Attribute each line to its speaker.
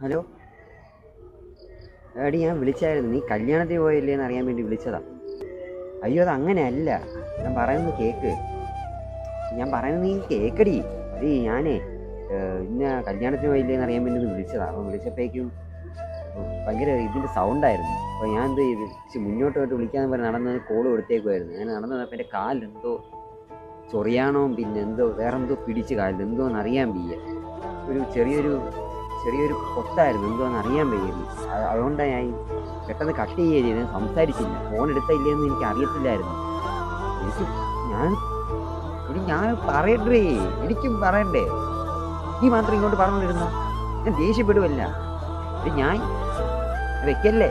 Speaker 1: Hello. എടി ഞാൻ വിളിച്ചായിരുന്നു, നീ കല്യാണത്തിന് പോയില്ലേ എന്ന് അറിയാൻ വേണ്ടി വിളിച്ചതാ. അയ്യോ അത് അങ്ങനെയല്ല, ഞാൻ പറയുന്നത് കേക്ക്. നീ കേക്കടി. അത് ഞാനേ ഇന്ന കല്യാണത്തിന് പോയില്ലേ എന്ന് അറിയാൻ വേണ്ടി ഒന്ന് വിളിച്ചതാ. അപ്പോൾ വിളിച്ചപ്പോഴേക്കും ഭയങ്കര ഇതിൻ്റെ സൗണ്ടായിരുന്നു. അപ്പോൾ ഞാൻ എന്ത് ചെയ്ത് മുന്നോട്ട് പോയിട്ട് വിളിക്കാമെന്ന് പറഞ്ഞ് നടന്നത് കോള് കൊടുത്തേക്കുമായിരുന്നു. ഞാൻ നടന്നു വന്നപ്പോൾ എൻ്റെ കാലിലെന്തോ ചൊറിയാണോ പിന്നെ എന്തോ വേറെന്തോ പിടിച്ച് കാലിൽ എന്തോന്ന് അറിയാൻ വയ്യ. ഒരു ചെറിയൊരു പൊട്ടായിരുന്നു, എന്തോന്ന് അറിയാൻ വയ്യത്. അതുകൊണ്ടാണ് ഞാൻ പെട്ടെന്ന് കട്ട് ചെയ്യുകയും ചെയ്ത് സംസാരിച്ചില്ല. ഫോൺ എടുത്തില്ലേന്ന് എനിക്ക് അറിയത്തില്ലായിരുന്നു. ഞാൻ പറയണ്ടേ, എനിക്കും പറയണ്ടേ. നീ മാത്രം ഇങ്ങോട്ട് പറഞ്ഞുകൊണ്ടിരുന്നു, ഞാൻ ദേഷ്യപ്പെടുവല്ല. ഞാൻ വെക്കല്ലേ.